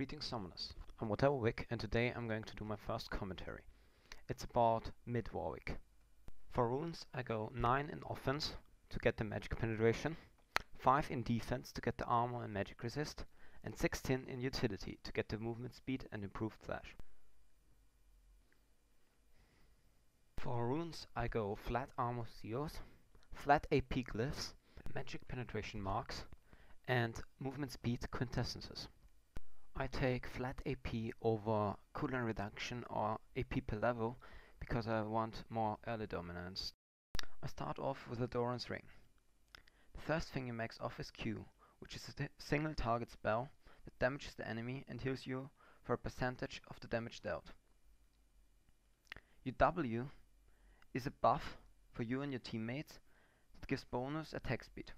Greetings summoners, I'm Midwick and today I'm going to do my first commentary. It's about Midwick. For runes I go 9 in offense to get the magic penetration, 5 in defense to get the armor and magic resist, and 16 in utility to get the movement speed and improved flash. For runes I go flat armor seals, flat AP glyphs, magic penetration marks, and movement speed quintessences. I take flat AP over cooldown reduction or AP per level because I want more early dominance. I start off with the Dorans Ring. The first thing you max off is Q, which is a single target spell that damages the enemy and heals you for a percentage of the damage dealt. Your W is a buff for you and your teammates that gives bonus attack speed.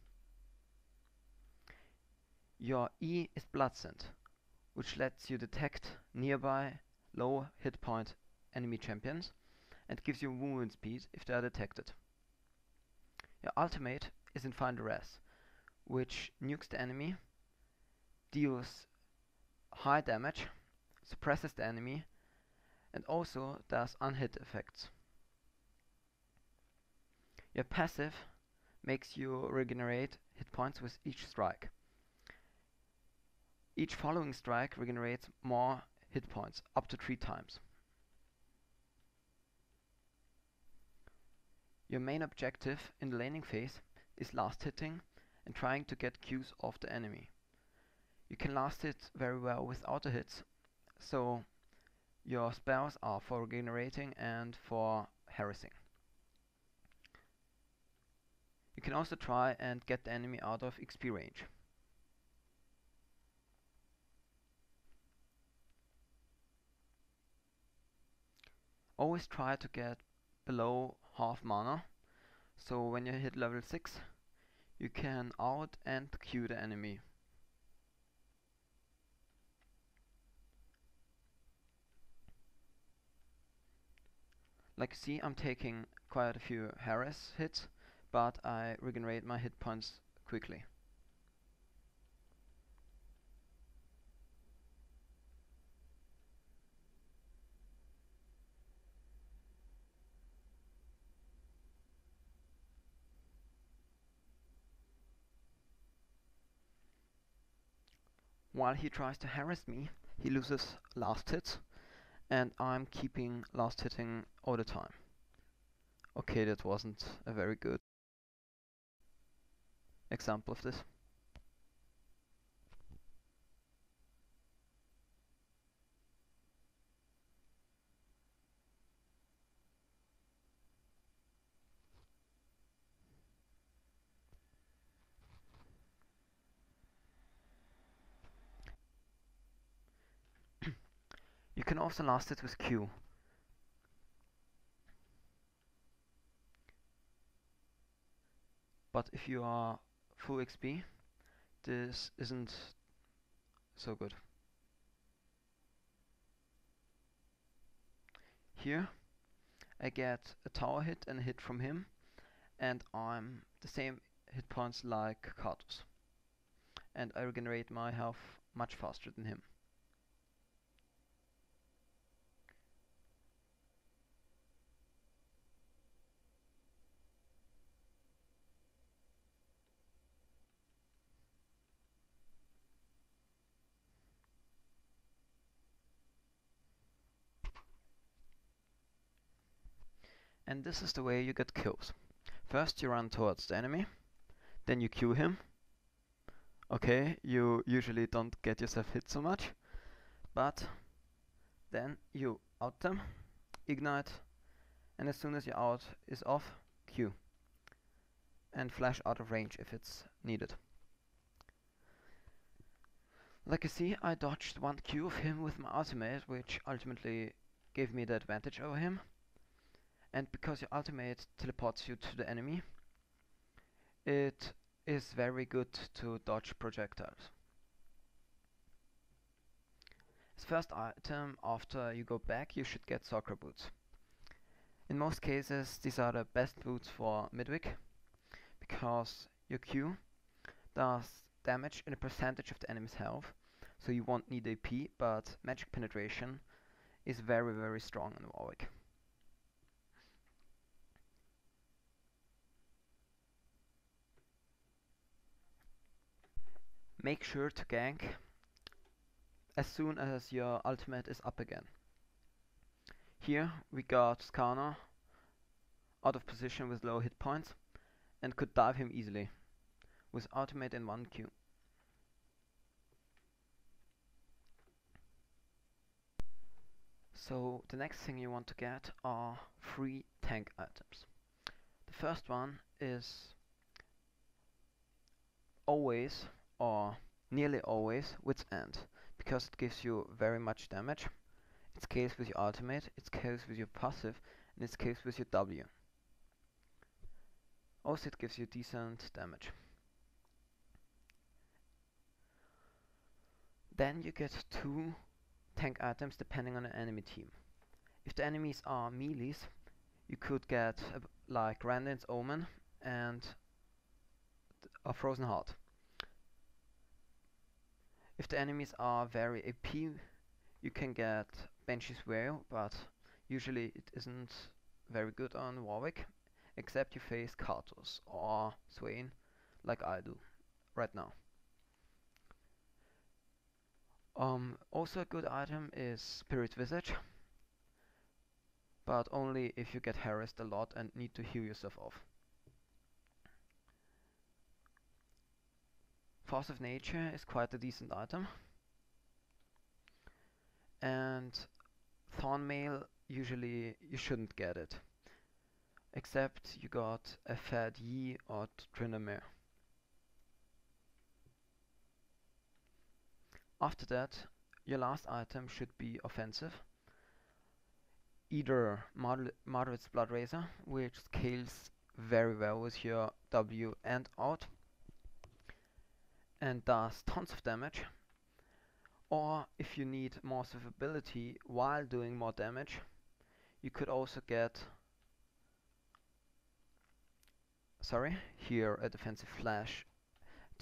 Your E is Blood End, which lets you detect nearby low hit point enemy champions and gives you movement speed if they are detected. Your ultimate is Infinite Res, which nukes the enemy, deals high damage, suppresses the enemy, and also does unhit effects. Your passive makes you regenerate hit points with each strike. Each following strike regenerates more hit points, up to 3 times. Your main objective in the laning phase is last hitting and trying to get Qs off the enemy. You can last hit very well with auto hits, so your spells are for regenerating and for harassing. You can also try and get the enemy out of XP range. Always try to get below half mana, so when you hit level 6 you can out and Q the enemy. Like you see, I'm taking quite a few harass hits, but I regenerate my hit points quickly. While he tries to harass me, he loses last hits, and I'm keeping last hitting all the time. Okay, that wasn't a very good example of this. You can also last it with Q. But if you are full XP, this isn't so good. Here I get a tower hit and a hit from him, and I'm the same hit points like Katos. And I regenerate my health much faster than him. And this is the way you get kills. First you run towards the enemy, then you Q him. Okay, you usually don't get yourself hit so much, but then you out them, ignite, and as soon as your out is off, Q. And flash out of range if it's needed. Like you see, I dodged one Q of him with my ultimate, which ultimately gave me the advantage over him. And because your ultimate teleports you to the enemy, it is very good to dodge projectiles. As first item after you go back, you should get Sorcrer boots. In most cases these are the best boots for Midwick, because your Q does damage in a percentage of the enemy's health, so you won't need AP, but magic penetration is very, very strong in Warwick. Make sure to gank as soon as your ultimate is up again. Here we got Skarner out of position with low hit points and could dive him easily with ultimate in 1Q. So the next thing you want to get are free tank items. The first one is always, or nearly always, Wits End, because it gives you very much damage. It scales with your ultimate, it scales with your passive, and it scales with your W. Also it gives you decent damage. Then you get 2 tank items depending on the enemy team. If the enemies are melees, you could get like Randuins Omen and a Frozen Heart. If the enemies are very AP, you can get Banshee's Wail, but usually it isn't very good on Warwick, except you face Karthus or Swain, like I do right now. Also a good item is Spirit Visage, but only if you get harassed a lot and need to heal yourself off. Force of Nature is quite a decent item, and Thornmail, usually you shouldn't get it, except you got a Fad Yi or Tryndamere. After that, your last item should be offensive. Either Mardreds Bloodrazor, which scales very well with your W and out, and does tons of damage. Or if you need more survivability while doing more damage, you could also get here a defensive flash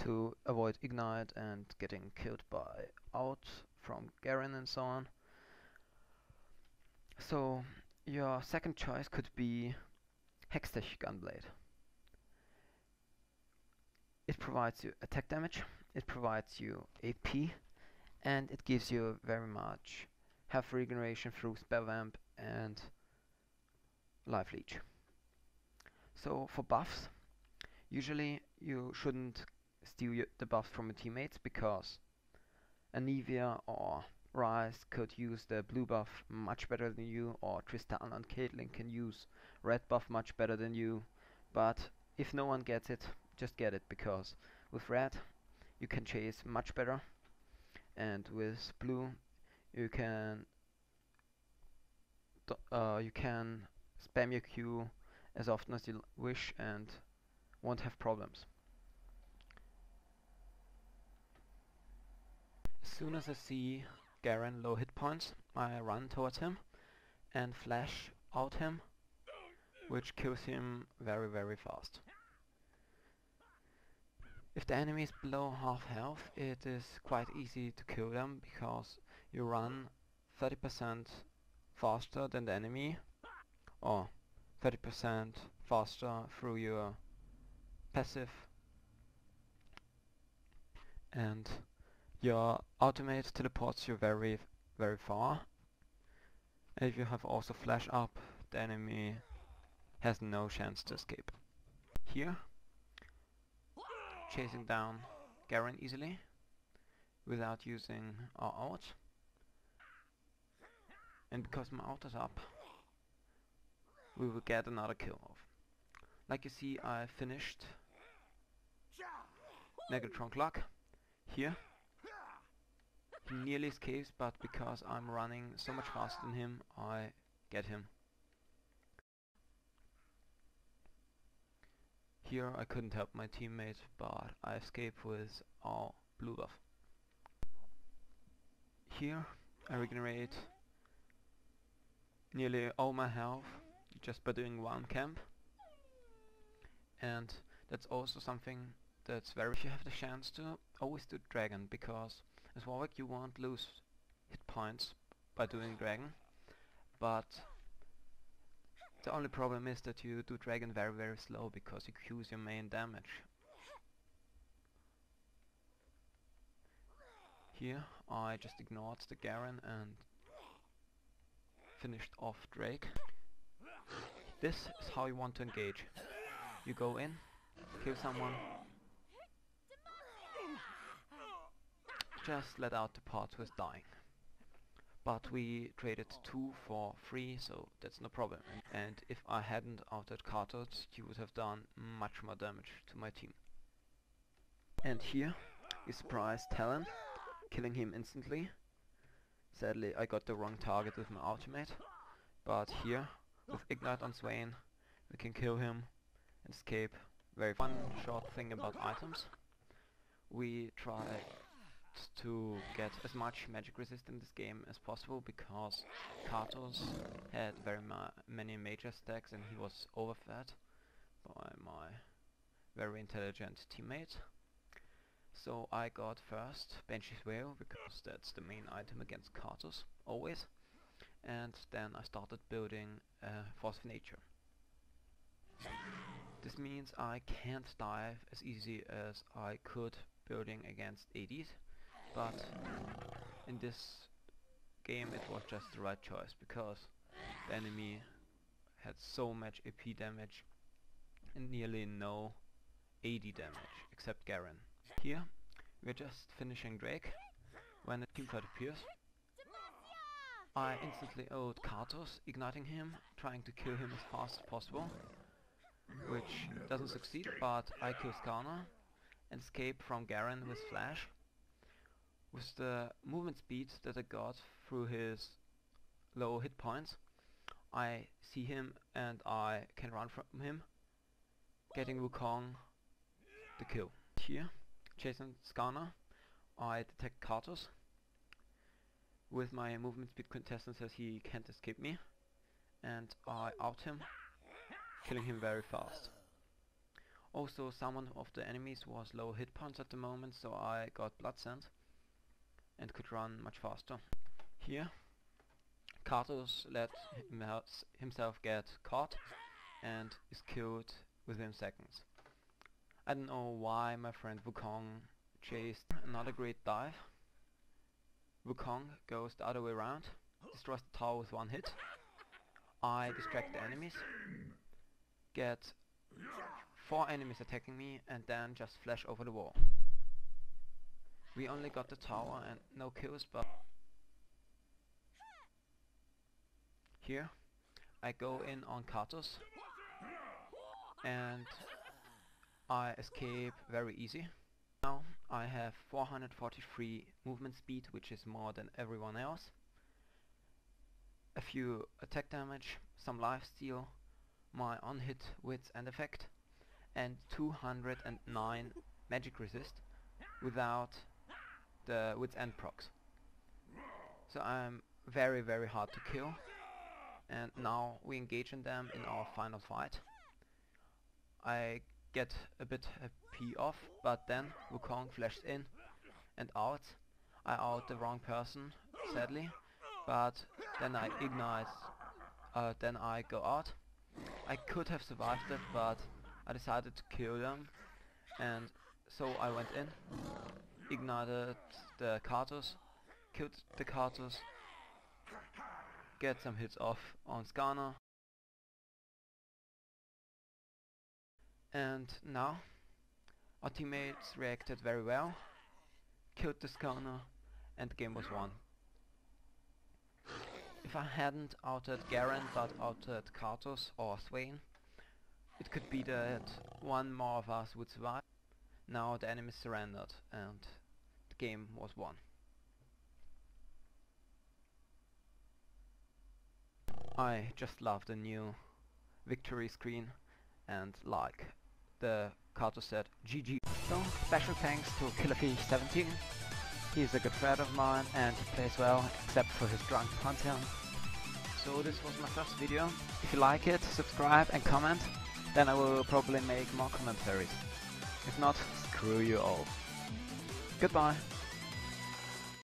to avoid ignite and getting killed by out from Garen and so on. So your second choice could be Hextech Gunblade. It provides you attack damage, it provides you AP, and it gives you very much health regeneration through Spell Vamp and Life Leech. So for buffs, usually you shouldn't steal the buffs from your teammates, because Anivia or Ryze could use the blue buff much better than you, or Tristana and Caitlyn can use red buff much better than you. But if no one gets it, just get it, because with red you can chase much better, and with blue you can spam your Q as often as you wish and won't have problems. As soon as I see Garen low hit points, I run towards him and flash out him, which kills him very, very fast. If the enemy is below half health, it is quite easy to kill them, because you run 30% faster than the enemy, or 30% faster through your passive, and your ultimate teleports you very, very far. And if you have also flash up, the enemy has no chance to escape. Here, chasing down Garen easily without using our ult, and because my ult is up, we will get another kill off. Like you see, I finished Megatron Clock here. He nearly escapes, but because I'm running so much faster than him, I get him. Here I couldn't help my teammate, but I escaped with our blue buff. Here I regenerate nearly all my health just by doing one camp, and that's also something that's very, if you have the chance to, always do dragon, because As Warwick, you won't lose hit points by doing Dragon, but the only problem is that you do Dragon very very slow because you choose your main damage. Here I just ignored the Garen and finished off Drake. This is how you want to engage. You go in, kill someone, just let out the part who is dying. But we traded 2 for 3, so that's no problem. And if I hadn't outed Kartos, you would have done much more damage to my team. And here we surprised Talon, killing him instantly. Sadly I got the wrong target with my ultimate, but here with Ignite on Swain we can kill him and escape. Very fun short thing about items. We tried to get as much magic resist in this game as possible because Kartos had very many major stacks and he was overfed by my very intelligent teammate. So I got first Banshee's Veil because that's the main item against Kartos, always. And then I started building Force of Nature. This means I can't dive as easy as I could building against ADs, but in this game it was just the right choice because the enemy had so much AP damage and nearly no AD damage except Garen. Here we're just finishing Drake when a teamfight appears. I instantly ult Kartos, igniting him, trying to kill him as fast as possible, which doesn't succeed, but I kill Skarner and escape from Garen with Flash. With the movement speed that I got through his low hit points, I see him and I can run from him, getting Wukong the kill. Here, chasing Skarner, I detect Kartos. With my movement speed quintessence says he can't escape me, and I out him, killing him very fast. Also, someone of the enemies was low hit points at the moment, so I got Blood End and could run much faster. Here, Kartos let himself get caught and is killed within seconds. I don't know why my friend Wukong chased another great dive. Wukong goes the other way around, destroys the tower with 1 hit. I distract the enemies, get 4 enemies attacking me and then just flash over the wall. We only got the tower and no kills, but here I go in on Kartos and I escape very easy. Now I have 443 movement speed, which is more than everyone else. A few attack damage, some lifesteal, my on-hit Wits End effect, and 209 magic resist without the Wits End procs. So I'm very very hard to kill, and now we engage in them in our final fight. I get a bit HP off, but then Wukong flashes in and out. I out the wrong person, sadly, but then I ignite, then I go out. I could have survived it, but I decided to kill them, and so I went in, ignited the Kartos, killed the Kartos, get some hits off on Skarner, and now our teammates reacted very well, killed the Skarner, and the game was won. If I hadn't outed Garen but outed Kartos or Swain, it could be that one more of us would survive. Now the enemy surrendered and the game was won. I just love the new victory screen, and like the Kartos said, GG. So special thanks to KillerFish17. He's a good friend of mine and he plays well, except for his drunk content. So this was my first video. If you like it, subscribe and comment, then I will probably make more commentaries. If not, screw you all. Goodbye.